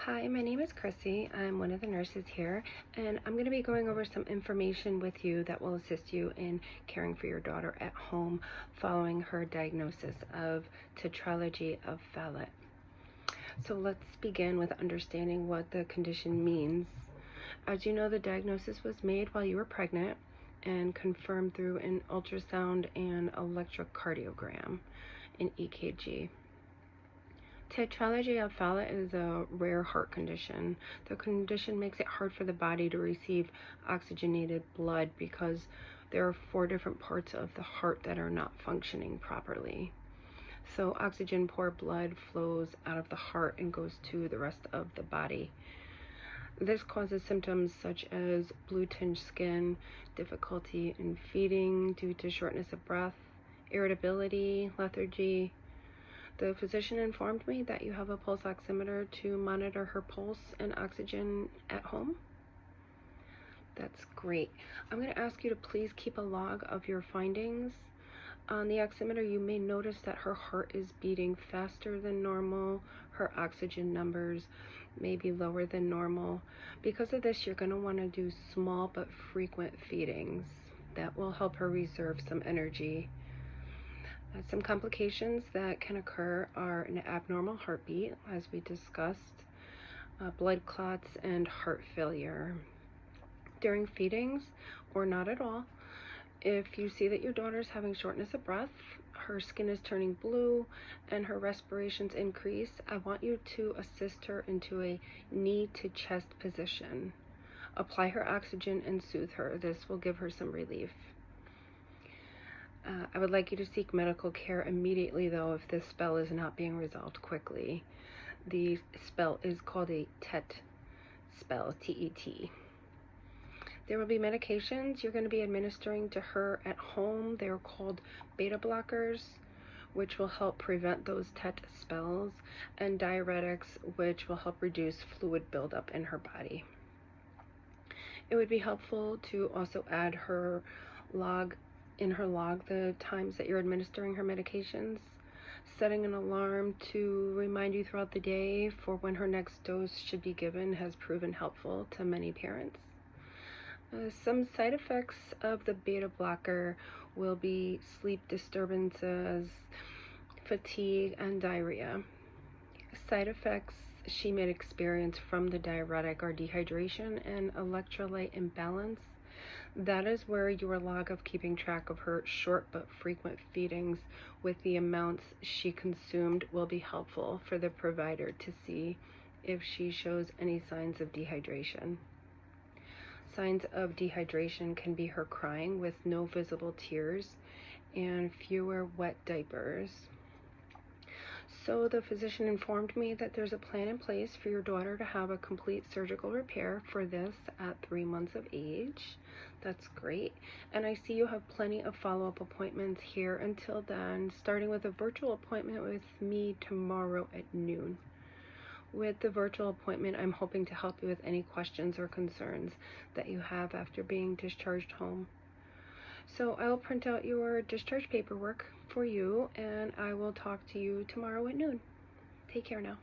Hi, my name is Chrissy. I'm one of the nurses here, and I'm going to be going over some information with you that will assist you in caring for your daughter at home following her diagnosis of Tetralogy of Fallot. So let's begin with understanding what the condition means. As you know, the diagnosis was made while you were pregnant and confirmed through an ultrasound and electrocardiogram, an EKG. Tetralogy of Fallot is a rare heart condition. The condition makes it hard for the body to receive oxygenated blood because there are 4 different parts of the heart that are not functioning properly. So oxygen-poor blood flows out of the heart and goes to the rest of the body. This causes symptoms such as blue-tinged skin, difficulty in feeding due to shortness of breath, irritability, lethargy. The physician informed me that you have a pulse oximeter to monitor her pulse and oxygen at home. That's great. I'm going to ask you to please keep a log of your findings. On the oximeter, you may notice that her heart is beating faster than normal. Her oxygen numbers may be lower than normal. Because of this, you're going to want to do small but frequent feedings. That will help her reserve some energy. Some complications that can occur are an abnormal heartbeat, as we discussed, blood clots, and heart failure. During feedings, or not at all, if you see that your daughter's having shortness of breath, her skin is turning blue, and her respirations increase, I want you to assist her into a knee to chest position. Apply her oxygen and soothe her. This will give her some relief. I would like you to seek medical care immediately, though, if this spell is not being resolved quickly. The spell is called a TET spell, T-E-T. There will be medications you're going to be administering to her at home. They're called beta blockers, which will help prevent those TET spells, and diuretics, which will help reduce fluid buildup in her body. It would be helpful to also add in her log the times that you're administering her medications. Setting an alarm to remind you throughout the day for when her next dose should be given has proven helpful to many parents. Some side effects of the beta blocker will be sleep disturbances, fatigue, and diarrhea. Side effects she may experience from the diuretic are dehydration and electrolyte imbalance. That is where your log of keeping track of her short but frequent feedings with the amounts she consumed will be helpful for the provider to see if she shows any signs of dehydration. Signs of dehydration can be her crying with no visible tears and fewer wet diapers. So the physician informed me that there's a plan in place for your daughter to have a complete surgical repair for this at 3 months of age. That's great. And I see you have plenty of follow-up appointments here until then, starting with a virtual appointment with me tomorrow at noon. With the virtual appointment, I'm hoping to help you with any questions or concerns that you have after being discharged home. So I'll print out your discharge paperwork for you, and I will talk to you tomorrow at noon. Take care now.